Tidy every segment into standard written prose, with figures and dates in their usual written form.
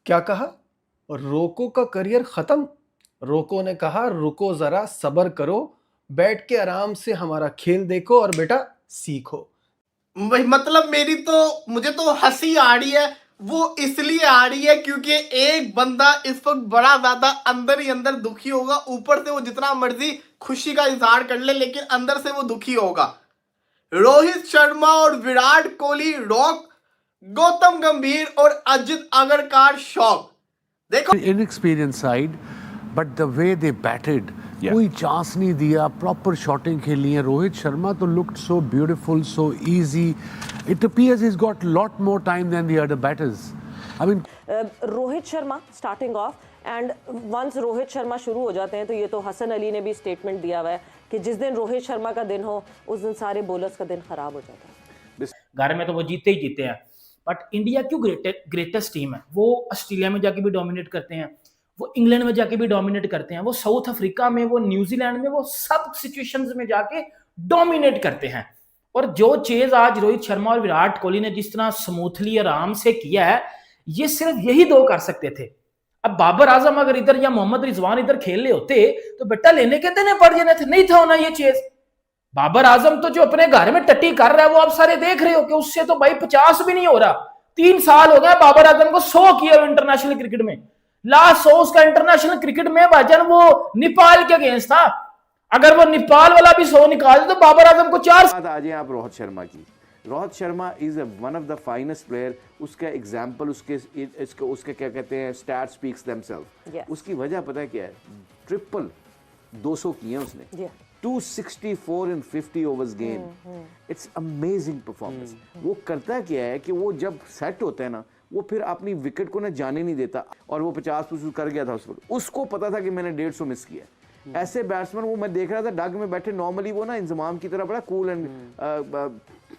क्या कहा? रोको का करियर खत्म? रोको ने कहा रुको जरा सब्र करो, बैठ के आराम से हमारा खेल देखो और बेटा सीखो। भाई मतलब मेरी तो मुझे तो हंसी आ रही है, वो इसलिए आ रही है क्योंकि एक बंदा इस वक्त बड़ा ज्यादा अंदर ही अंदर दुखी होगा। ऊपर से वो जितना मर्जी खुशी का इजहार कर ले लेकिन अंदर से वो दुखी होगा। रोहित शर्मा और विराट कोहली रॉक, गौतम गंभीर और अजित अगरकर शॉक। देखो inexperienced side, but the way they batted, कोई चांस नहीं दिया, प्रॉपर शॉटिंग खेली है। रोहित शर्मा तो looked so beautiful, so easy. It appears he's got lot more time than the other batters. I mean, Rohit Sharma starting off and once Rohit Sharma शुरू हो जाते हैं तो ये तो हसन अली ने भी स्टेटमेंट दिया हुआ है कि जिस दिन रोहित शर्मा का दिन हो उस दिन सारे बॉलर्स का दिन खराब हो जाता है। घर में तो वो जीते ही जीते हैं, बट इंडिया क्यों ग्रेटेस्ट टीम है। वो ऑस्ट्रेलिया में जाके भी डोमिनेट करते हैं, वो इंग्लैंड में जाके भी डोमिनेट करते हैं, वो साउथ अफ्रीका में, वो न्यूजीलैंड में, वो सब सिचुएशंस में जाके डोमिनेट करते हैं। और जो चेज आज रोहित शर्मा और विराट कोहली ने जिस तरह स्मूथली आराम से किया है, ये सिर्फ यही दो कर सकते थे। अब बाबर आजम अगर इधर या मोहम्मद रिजवान इधर खेल रहे होते तो बेटा लेने के देने पड़ जाने थे, नहीं था होना ये चेज। बाबर आजम तो जो अपने घर में टट्टी कर रहा है वो आप सारे देख रहे हो कि उससे तो भाई 50 भी नहीं हो रहा। 3 साल हो गए बाबर आजम को 100 किया इंटरनेशनल क्रिकेट में। लास्ट 100 उसका इंटरनेशनल क्रिकेट में भाईजान वो नेपाल के अगेंस्ट था। अगर वो नेपाल वाला भी 100 निकाल दे तो बाबर आजम को 4। बात आ जाए आप रोहित शर्मा की। Rohit Sharma is one of the finest player. उसका एग्जाम्पल उसके क्या कहते हैं, स्टैट स्पीक्स देमसेल्फ। उसकी वजह पता है क्या है? ट्रिपल 200 किए उसने, 264 इन 50 overs game. It's amazing performance. वो करता क्या है कि वो जब सेट होता है ना, वो फिर अपनी विकेट को ना जाने नहीं देता। और वो 50 कर गया था उस वक्त, उसको पता था कि मैंने 150 मिस किया। ऐसे बैट्समैन वो मैं देख रहा था डग में बैठे, नॉर्मली वो ना इंजमाम की तरह बड़ा कूल एंड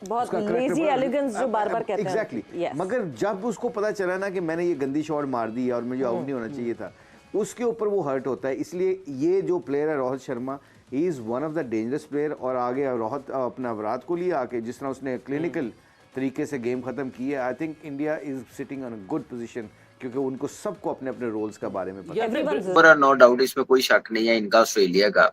बहुत लेजी एलिगेंस जो बार-बार कहते हैं। एग्जैक्टली। मगर जब उसको पता चला ना कि मैंने ये गंदी शॉट मार दी और मुझे आउट नहीं होना चाहिए था, उसके ऊपर वो हर्ट होता है। इसलिए ये जो प्लेयर है Rohit Sharma, he is one of the dangerous player. और आगे रोहित अपना विराट कोहली आके जिस तरह उसने क्लिनिकल तरीके से गेम खत्म की है, I think India is sitting on a good position क्योंकि उनको सबको अपने अपने रोल्स के बारे में पता है। नो डाउट इसमें कोई शक नहीं है इनका ऑस्ट्रेलिया का,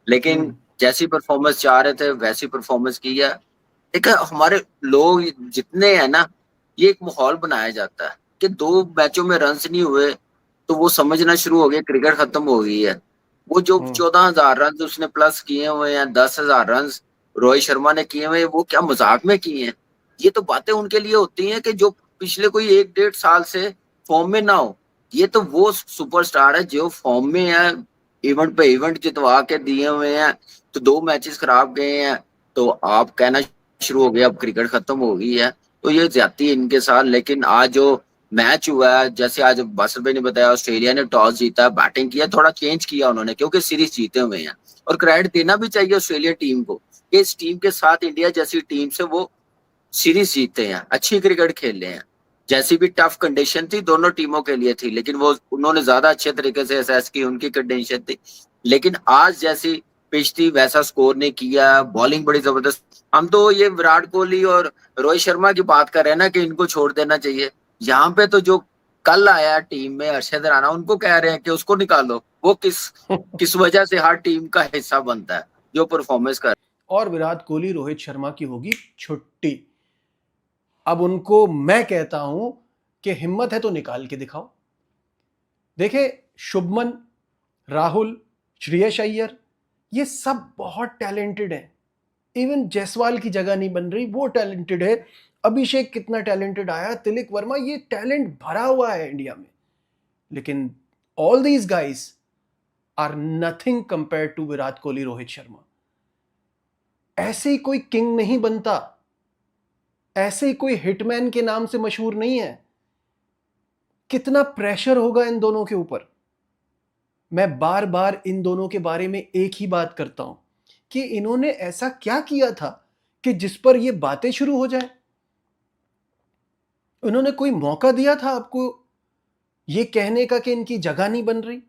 लेकिन जैसी परफॉर्मेंस चाह रहे थे वैसी परफॉर्मेंस की है। देखिए हमारे लोग जितने हैं ना, ये एक माहौल बनाया जाता है कि 2 मैचों में रन नहीं हुए तो वो समझना शुरू हो गया क्रिकेट खत्म हो गई है। वो जो 14,000 रन उसने प्लस किए हुए हैं, 10,000 रन रोहित शर्मा ने किए हुए, वो क्या मजाक में किए हैं? ये तो बातें उनके लिए होती हैं कि जो पिछले कोई 1-1.5 साल से फॉर्म में ना हो। ये तो वो सुपरस्टार है जो फॉर्म में है, इवेंट पे इवेंट जितवा के दिए हुए हैं। तो 2 मैचेस खराब गए हैं तो आप कहना शुरू हो गया अब क्रिकेट खत्म हो गई है। तो ये ज्यादती है इनके साथ। लेकिन आज जो मैच हुआ है, जैसे आज बासर भाई ने बताया, ऑस्ट्रेलिया ने टॉस जीता, बैटिंग किया, थोड़ा चेंज किया उन्होंने क्योंकि सीरीज जीते हुए हैं। और क्रेडिट देना भी चाहिए ऑस्ट्रेलिया टीम को कि इस टीम के साथ इंडिया जैसी टीम से वो सीरीज जीते हैं, अच्छी क्रिकेट खेल रहे हैं। जैसी भी टफ कंडीशन थी दोनों टीमों के लिए थी, लेकिन वो उन्होंने ज्यादा अच्छे तरीके से असेस की, उनकी कंडीशन थी। लेकिन आज जैसी पिच थी वैसा स्कोर नहीं किया, बॉलिंग बड़ी जबरदस्त। हम तो ये विराट कोहली और रोहित शर्मा की बात कर रहे हैं ना कि इनको छोड़ देना चाहिए। यहाँ पे तो जो कल आया टीम में अरशद राना, उनको कह रहे हैं कि उसको निकालो। वो किस वजह से हर टीम का हिस्सा बनता है जो परफॉर्मेंस कर। और विराट कोहली रोहित शर्मा की होगी छुट्टी। अब उनको मैं कहता हूं कि हिम्मत है तो निकाल के दिखाओ। देखे शुभमन, राहुल, श्रेयस अय्यर, ये सब बहुत टैलेंटेड हैं। इवन जायसवाल की जगह नहीं बन रही, वो टैलेंटेड है। अभिषेक कितना टैलेंटेड आया, तिलक वर्मा, ये टैलेंट भरा हुआ है इंडिया में। लेकिन all these guys are nothing compare to Virat Kohli, Rohit Sharma. ऐसे ही कोई किंग नहीं बनता, ऐसे ही कोई हिटमैन के नाम से मशहूर नहीं है। कितना प्रेशर होगा इन दोनों के ऊपर। मैं बार बार इन दोनों के बारे में एक ही बात करता हूं कि इन्होंने ऐसा क्या किया था कि जिस पर ये बातें शुरू हो जाए। उन्होंने कोई मौका दिया था आपको ये कहने का कि इनकी जगह नहीं बन रही?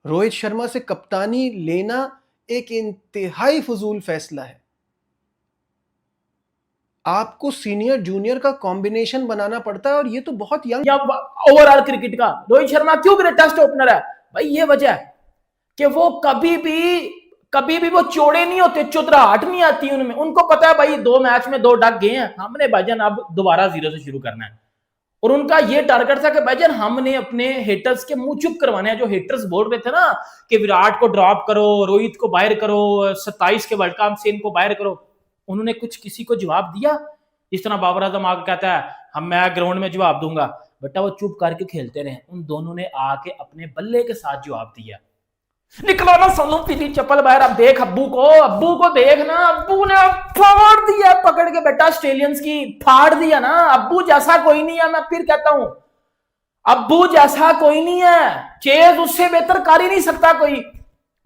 रोहित शर्मा से कप्तानी लेना एक इंतहाई फजूल फैसला है। आपको सीनियर जूनियर का कॉम्बिनेशन बनाना पड़ता है, और ये तो बहुत यंग या ओवरऑल क्रिकेट का रोहित शर्मा क्यों ग्रेटेस्ट ओपनर है भाई, ये वजह है कि वो कभी भी वो चौड़े नहीं होते, चुतराहट नहीं आती उनमें। उनको पता है भाई 2 मैच में 2 डक गए हैं, हमने भाईजान अब दोबारा 0 से शुरू करना है। और उनका ये टारगेट था कि भाईजान हमने अपने हेटर्स के मुंह चुप करवाने हैं। जो हेटर्स बोल रहे थे ना कि विराट को ड्रॉप करो, रोहित को बाहर करो, 27 के वर्ल्ड कप से इनको बाहर करो, उन्होंने कुछ किसी को जवाब दिया? इस तरह बाबर आजम आके कहता है मैं ग्राउंड में जवाब दूंगा, बेटा वो चुप करके खेलते रहे। उन दोनों ने आके अपने बल्ले के साथ जवाब दिया। निकलो ना सोनू पीली चप्पल बाहर, अब देख अब्बू को देख ना, अब्बू ने फाड़ दिया पकड़ के बेटा, ऑस्ट्रेलियंस की फाड़ दिया ना। अब्बू जैसा कोई नहीं है, मैं फिर कहता हूं अब्बू जैसा कोई नहीं है। चेज उससे बेहतर कर ही नहीं सकता कोई,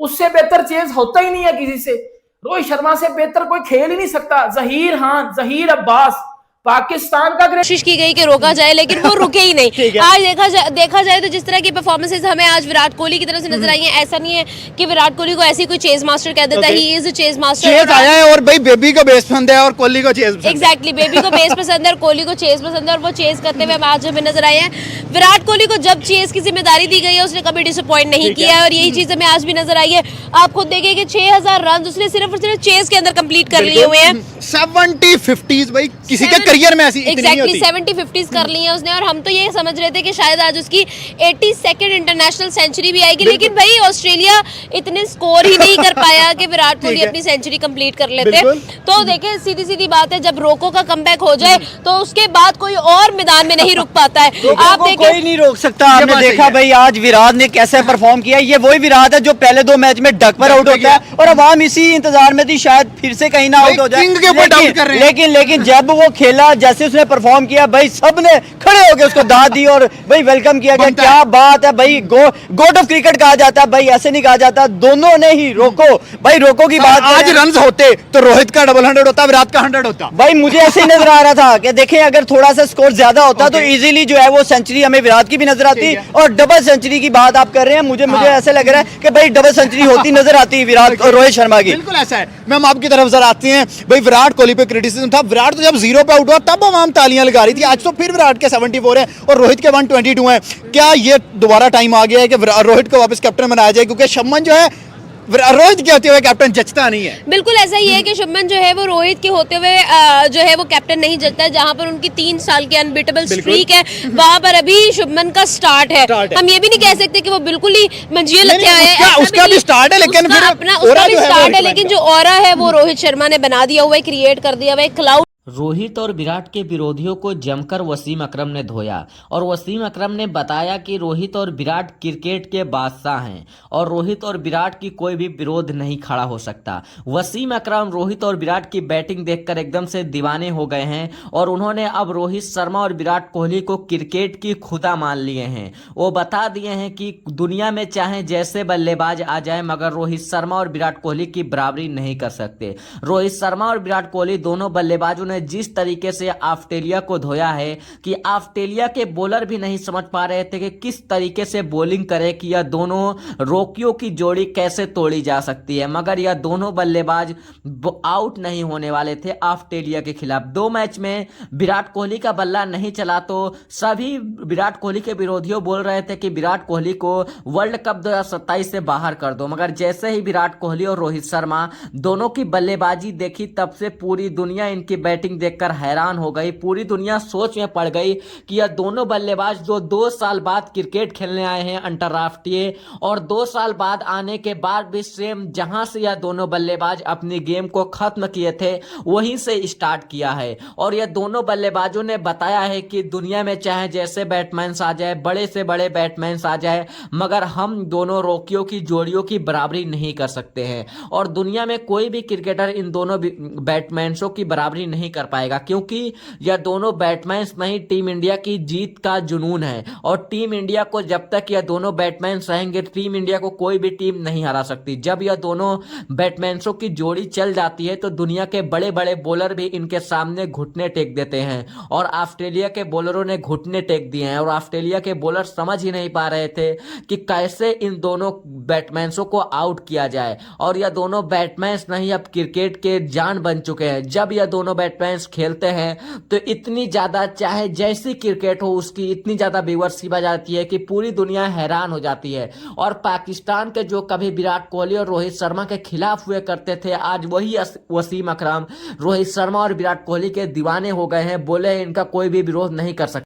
उससे बेहतर चेज होता ही नहीं है किसी से। रोहित शर्मा से बेहतर कोई खेल ही नहीं सकता। जहीर अब्बास पाकिस्तान का कोशिश की गई कि रोका जाए, लेकिन वो रुके ही नहीं। आज देखा जाए तो जिस तरह की परफॉर्मेंसेस हमें आज विराट कोहली की तरफ से नजर आई हैं, ऐसा नहीं है कि विराट कोहली को ऐसी कोई चेज मास्टर कह देता है। He is a chase master. Chase आया है और भाई बेबी को बेस पसंद है और कोहली को चेज पसंद है। एग्जैक्टली, बेबी को बेस पसंद है और कोहली को चेज पसंद है, और वो चेज करते हुए आज हमें नजर आए हैं। विराट कोहली को जब चेज की जिम्मेदारी दी गई है उसने कभी डिसअपॉइंट नहीं किया है, और यही चीज हमें आज भी नजर आई है। आप खुद देखिए कि 6000 रन उसने सिर्फ और सिर्फ चेज के अंदर कंप्लीट कर लिए हुए हैं। 70-50s भाई किसी के करियर में ऐसी इतनी नहीं होती। 70-50s कर ली है उसने, और हम तो ये समझ रहे थे कि शायद आज उसकी 82nd इंटरनेशनल सेंचुरी भी आएगी, लेकिन भाई ऑस्ट्रेलिया इतने स्कोर ही नहीं कर पाया कि विराट कोहली अपनी सेंचुरी कंप्लीट कर लेते। तो देखिए सीधी बात है, जब रोको का कमबैक हो जाए तो उसके बाद कोई और मैदान में नहीं रुक पाता है। आप देखिए कोई नहीं रोक सकता। आपने देखा भाई आज विराट ने कैसे परफॉर्म किया। ये वही विराट है जो पहले 2 मैच में डक पर आउट होता है, और अवाम इसी इंतजार में थी शायद फिर से कहीं ना आउट हो जाए। लेकिन जब वो खेला, जैसे उसने परफॉर्म किया भाई, सबने खड़े होकर उसको दाद दी और भाई वेलकम किया गया। क्या बात है भाई, गोट ऑफ क्रिकेट कहा जाता है भाई, ऐसे नहीं कहा जाता। दोनों ने ही रोको की बात। आज रन होते तो रोहित का डबल 100 होता, विराट का 100 होता। भाई मुझे ऐसे ही नजर आ रहा था कि देखें अगर थोड़ा सा स्कोर ज्यादा होता तो इजीली जो है वो सेंचुरी हमें विराट की भी नजर आती, और डबल सेंचुरी की बात आप कर रहे हैं, मुझे ऐसे लग रहा है कि भाई डबल सेंचुरी होती नजर आती विराट और रोहित शर्मा की। बिल्कुल ऐसा है। मैम आपकी तरफ जरा आते हैं भाई, विराट कोहली पे क्रिटिसिज्म था। विराट तो जब 0 पे आउट हुआ तब आवाम तालियां लगा रही थी, आज तो फिर विराट के 74 है और रोहित के 122 है। क्या ये दोबारा टाइम आ गया है कि रोहित को वापस कैप्टन बनाया जाए? क्योंकि शुभमन जो है रोहित के होते हुए कैप्टन जचता नहीं है। बिल्कुल ऐसा ही है कि शुभमन जो है वो रोहित के होते हुए जो है वो कैप्टन नहीं जचता है। जहां पर उनकी 3 साल की अनबीटेबल स्ट्रीक है, वहां पर अभी शुभमन का स्टार्ट है। हम ये भी नहीं कह सकते कि वो बिल्कुल ही मंजिल लेके आए हैं। उसका भी स्टार्ट है, लेकिन उसका भी स्टार्ट है, लेकिन जो ऑरा है वो रोहित शर्मा ने बना दिया हुआ है, क्रिएट कर दिया हुआ है क्लाउड। रोहित और विराट के विरोधियों को जमकर वसीम अकरम ने धोया, और वसीम अकरम ने बताया कि रोहित और विराट क्रिकेट के बादशाह हैं और रोहित और विराट की कोई भी विरोध नहीं खड़ा हो सकता। वसीम अकरम रोहित और विराट की बैटिंग देखकर एकदम से दीवाने हो गए हैं, और उन्होंने अब रोहित शर्मा और विराट कोहली को क्रिकेट की खुदा मान लिए हैं। वो बता दिए हैं कि दुनिया में चाहे जैसे बल्लेबाज आ जाए, मगर रोहित शर्मा और विराट कोहली की बराबरी नहीं कर सकते। रोहित शर्मा और विराट कोहली दोनों बल्लेबाजों जिस तरीके से ऑस्ट्रेलिया को धोया है कि ऑस्ट्रेलिया के बॉलर भी नहीं समझ पा रहे थे कि किस तरीके से बॉलिंग करे, कि यह दोनों रोकियों की जोड़ी कैसे तोड़ी जा सकती है, मगर यह दोनों बल्लेबाज आउट नहीं होने वाले थे ऑस्ट्रेलिया के खिलाफ। 2 मैच में विराट कोहली का बल्ला नहीं चला तो सभी विराट कोहली के विरोधियों बोल रहे थे कि विराट कोहली को वर्ल्ड कप 2027 से बाहर कर दो, मगर जैसे ही विराट कोहली और रोहित शर्मा दोनों की बल्लेबाजी देखी, तब से पूरी दुनिया इनकी बैटिंग देखकर हैरान हो गई। पूरी दुनिया सोच में पड़ गई कि यह दोनों बल्लेबाज जो 2 साल बाद क्रिकेट खेलने आए हैं अंतरराष्ट्रीय, और 2 साल बाद आने के बाद भी सेम जहां से यह दोनों बल्लेबाज अपनी गेम को खत्म किए थे वहीं से स्टार्ट किया है। और यह दोनों बल्लेबाजों ने बताया है कि दुनिया में चाहे जैसे बैट्समैन आ जाए, बड़े से बड़े बैट्समैन आ जाए, मगर हम दोनों रोकियों की जोड़ियों की बराबरी नहीं कर सकते हैं, और दुनिया में कोई भी क्रिकेटर इन दोनों बैट्समैनों की बराबरी नहीं कर पाएगा, क्योंकि यह दोनों बैट्समैन नहीं टीम इंडिया की जीत का जुनून है। और टीम इंडिया को जब तक यह दोनों बैट्समैन रहेंगे, टीम इंडिया को कोई भी टीम नहीं हरा सकती। जब यह दोनों बैट्समैनों की जोड़ी चल जाती है तो दुनिया के बड़े बड़े बॉलर भी इनके सामने घुटने टेक देते हैं, और ऑस्ट्रेलिया के बॉलरों ने घुटने टेक दिए हैं, और ऑस्ट्रेलिया के बॉलर समझ ही नहीं पा रहे थे कि कैसे इन दोनों बैट्समैनों को आउट किया जाए। और यह दोनों बैट्समैन नहीं अब क्रिकेट के जान बन चुके हैं। जब यह दोनों बैट्समैन फैंस खेलते हैं तो इतनी ज़्यादा, चाहे जैसी क्रिकेट हो उसकी इतनी ज़्यादा व्यूअरशिप आ जाती है कि पूरी दुनिया हैरान हो जाती है। और पाकिस्तान के जो कभी विराट कोहली और रोहित शर्मा के खिलाफ हुए करते थे, आज वही वसीम अकरम रोहित शर्मा और विराट कोहली के दीवाने हो गए हैं। बोले इनका कोई भी विरोध नहीं कर सकता।